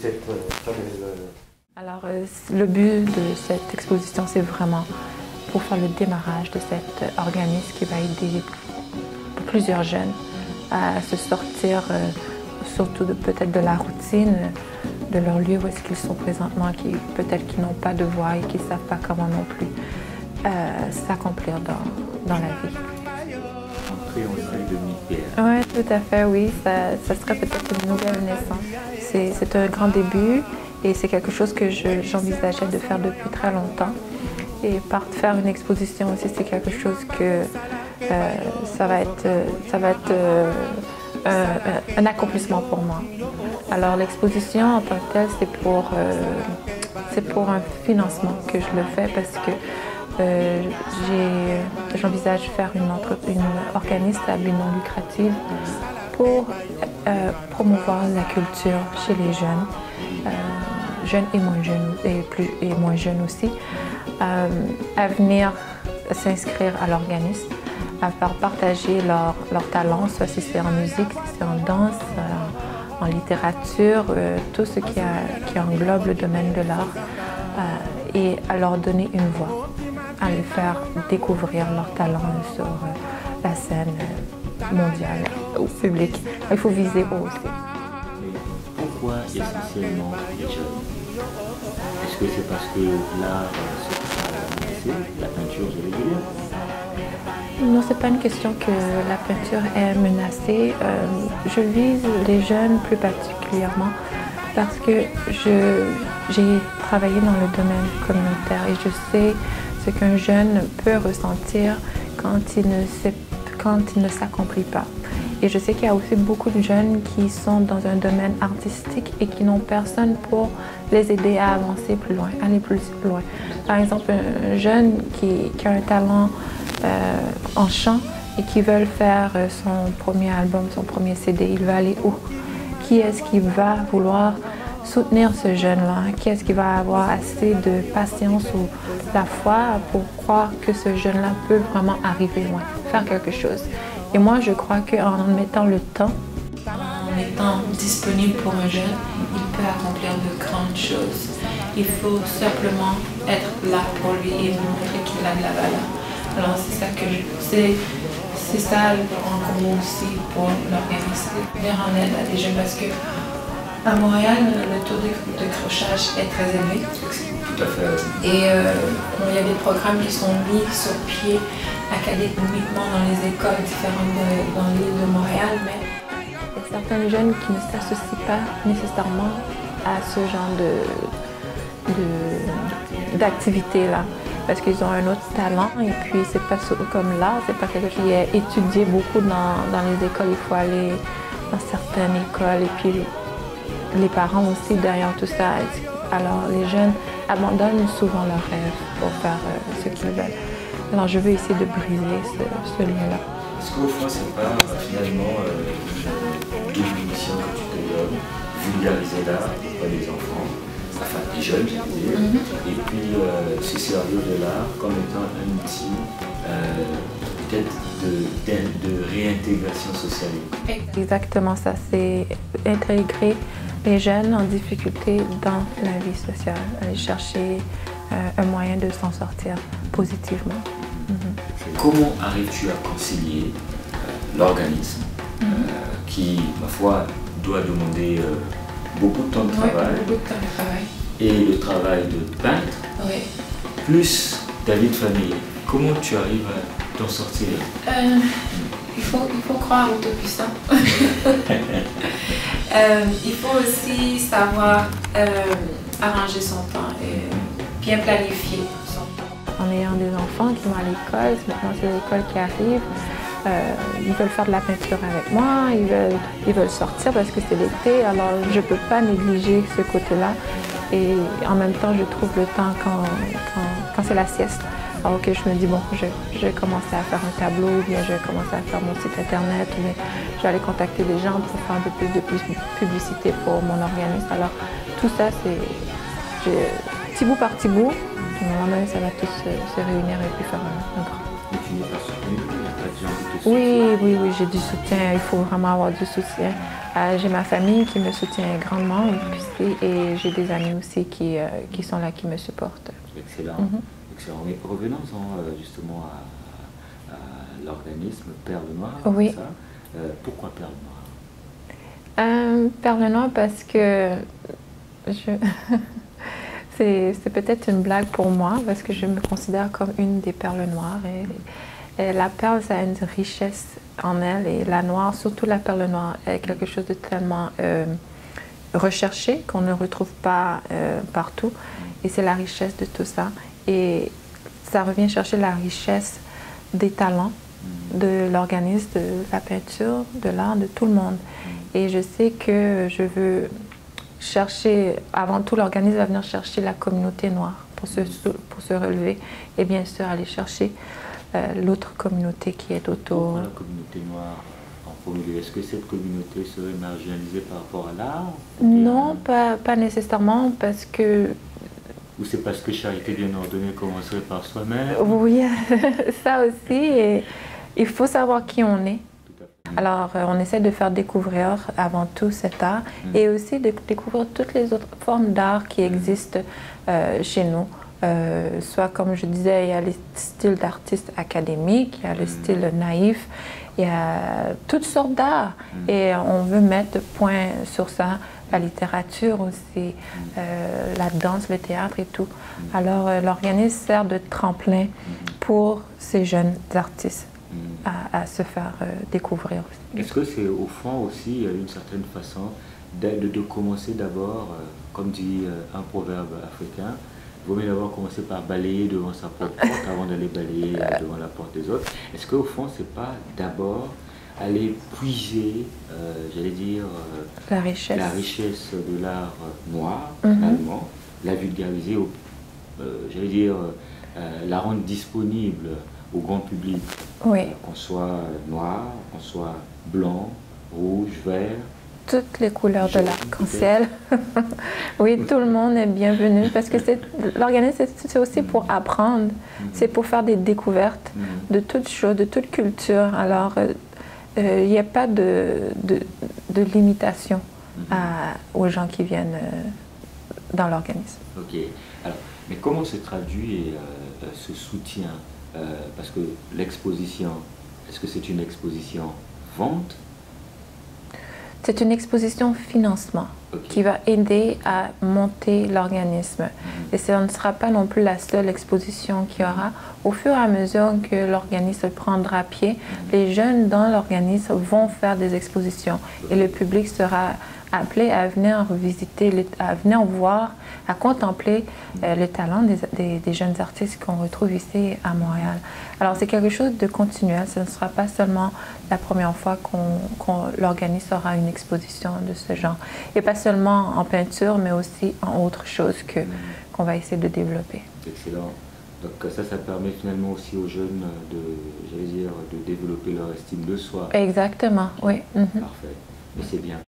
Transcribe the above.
cette fameuse... Alors, le but de cette exposition, c'est vraiment pour faire le démarrage de cet organisme qui va aider plusieurs jeunes à se sortir, surtout peut-être de la routine, de leur lieu où est-ce qu'ils sont présentement, qui peut-être qu'ils n'ont pas de voix et qui ne savent pas comment non plus s'accomplir dans la vie. Entrer en salle de mi-pierre. Oui, tout à fait, oui. Ça serait peut-être une nouvelle naissance. C'est un grand début et c'est quelque chose que j'envisageais de faire depuis très longtemps. Et faire une exposition aussi, c'est quelque chose que ça va être un accomplissement pour moi. Alors l'exposition en tant que telle, c'est pour un financement que je le fais parce que j'envisage faire une organisme à but non lucratif pour promouvoir la culture chez les jeunes, jeunes et moins jeunes aussi, à venir s'inscrire à l'organisme, à faire partager leurs talents, soit si c'est en musique, si c'est en danse, en littérature, tout ce qui englobe le domaine de l'art, et à leur donner une voix, à les faire découvrir leurs talents sur la scène mondiale, au public. Il faut viser haut aussi. Pourquoi essentiellement les jeunes? Est-ce que c'est parce que l'art se la peinture, je veux dire? Non, c'est pas une question que la peinture est menacée. Je vise les jeunes plus particulièrement parce que j'ai travaillé dans le domaine communautaire et je sais ce qu'un jeune peut ressentir quand il ne s'accomplit pas. Et je sais qu'il y a aussi beaucoup de jeunes qui sont dans un domaine artistique et qui n'ont personne pour les aider à avancer plus loin, aller plus loin. Par exemple, un jeune qui a un talent en chant et qui veut faire son premier album, son premier CD, il va aller où? Qui est-ce qui va vouloir soutenir ce jeune-là? Qui est-ce qui va avoir assez de patience ou la foi pour croire que ce jeune-là peut vraiment arriver loin, faire quelque chose? Et moi, je crois qu'en mettant le temps, en étant disponible pour un jeune, il peut accomplir de grandes choses. Il faut simplement être là pour lui et montrer qu'il a de la valeur. Alors c'est ça que c'est ça en commun aussi pour l'organisme, venir en aide à des jeunes parce que à Montréal, le taux de décrochage est très élevé. Tout à fait. Et il y a des programmes qui sont mis sur pied académiquement dans les écoles différentes dans l'île de Montréal, mais il y a certains jeunes qui ne s'associent pas nécessairement à ce genre d'activité-là. Parce qu'ils ont un autre talent et puis c'est pas comme l'art, c'est pas quelque chose qui est étudié beaucoup dans les écoles. Il faut aller dans certaines écoles et puis les parents aussi derrière tout ça. Alors les jeunes abandonnent souvent leurs rêves pour faire ce qu'ils veulent. Alors je veux essayer de briser ce lien-là. Est-ce qu'au fond c'est pas finalement une définition que tu te donnes, vulgariser l'art auprès des enfants? Enfin, des jeunes, je veux dire, et puis se servir de l'art comme étant un outil peut-être de réintégration sociale. Exactement ça, c'est intégrer les jeunes en difficulté dans la vie sociale, aller chercher un moyen de s'en sortir positivement. Comment arrives-tu à concilier l'organisme qui, ma foi, doit demander beaucoup de temps de travail, et le travail de peintre, plus ta vie de famille? Comment tu arrives à t'en sortir? Il faut croire au Tout-Puissant. Il faut aussi savoir arranger son temps et bien planifier son temps. En ayant des enfants qui vont à l'école, maintenant c'est l'école qui arrive, ils veulent faire de la peinture avec moi, ils veulent sortir parce que c'est l'été, alors je ne peux pas négliger ce côté-là. Et en même temps, je trouve le temps quand c'est la sieste. Alors que je me dis, bon, je vais commencer à faire un tableau, ou bien je vais commencer à faire mon site internet, ou bien je vais aller contacter des gens pour faire un peu plus de publicité pour mon organisme. Alors tout ça, c'est petit bout par petit bout. À un moment donné, ça va tous se réunir et puis faire un grand. Et tu n'es pas soutenu? Oui, j'ai du soutien. Il faut vraiment avoir du soutien. J'ai ma famille qui me soutient grandement et j'ai des amis aussi qui sont là, qui me supportent. Excellent. Excellent. Mais revenons-en justement à l'organisme Perle Noire. Oui. Ça. Pourquoi Perle Noire? Perle Noire parce que c'est peut-être une blague pour moi parce que je me considère comme une des perles noires. Et la perle, ça a une richesse en elle et la noire, surtout la perle noire, est quelque chose de tellement recherché qu'on ne retrouve pas partout. Et c'est la richesse de tout ça. Et ça revient chercher la richesse des talents de l'organisme, de la peinture, de l'art, de tout le monde. Et je sais que je veux chercher, avant tout, l'organisme va venir chercher la communauté noire pour se relever et bien sûr aller chercher l'autre communauté qui est autour. Pourquoi la communauté noire en premier lieu? Est-ce que cette communauté serait marginalisée par rapport à l'art? Non, pas nécessairement, parce que... Ou c'est parce que charité bien ordonnée commencerait par soi-même? Oui, ça aussi, et il faut savoir qui on est. Alors, on essaie de faire découvrir avant tout cet art et aussi de découvrir toutes les autres formes d'art qui existent chez nous. Soit, comme je disais, il y a les styles d'artistes académiques, il y a le style naïf, il y a toutes sortes d'art. Et on veut mettre point sur ça, la littérature aussi, la danse, le théâtre et tout. Alors, l'organisme sert de tremplin pour ces jeunes artistes à se faire découvrir aussi. Est-ce que c'est au fond aussi une certaine façon de commencer d'abord, comme dit un proverbe africain, il vaut mieux d'abord commencer par balayer devant sa propre porte avant d'aller balayer devant la porte des autres. Est-ce qu'au fond, c'est pas d'abord aller puiser, j'allais dire, la richesse de l'art noir, finalement, la vulgariser, j'allais dire, la rendre disponible au grand public, qu'on soit noir, qu'on soit blanc, rouge, vert. Toutes les couleurs de l'arc-en-ciel. Oui, tout le monde est bienvenu parce que l'organisme, c'est aussi pour apprendre, c'est pour faire des découvertes de toutes choses, de toute culture. Alors, il n'y a pas de limitation aux gens qui viennent dans l'organisme. Ok. Alors, mais comment se traduit ce soutien? Parce que l'exposition, est-ce que c'est une exposition vente? C'est une exposition financement qui va aider à monter l'organisme. Et ce ne sera pas non plus la seule exposition qu'il y aura. Au fur et à mesure que l'organisme prendra pied, les jeunes dans l'organisme vont faire des expositions et le public sera appelé à venir visiter, à venir voir, à contempler le talent des jeunes artistes qu'on retrouve ici à Montréal. Alors c'est quelque chose de continuel, ce ne sera pas seulement la première fois qu'on l'organisme aura une exposition de ce genre. Et pas seulement en peinture, mais aussi en autre chose qu'on va essayer de développer. Excellent. Donc ça permet finalement aussi aux jeunes de développer leur estime de soi. Exactement, oui. Parfait. Mais c'est bien.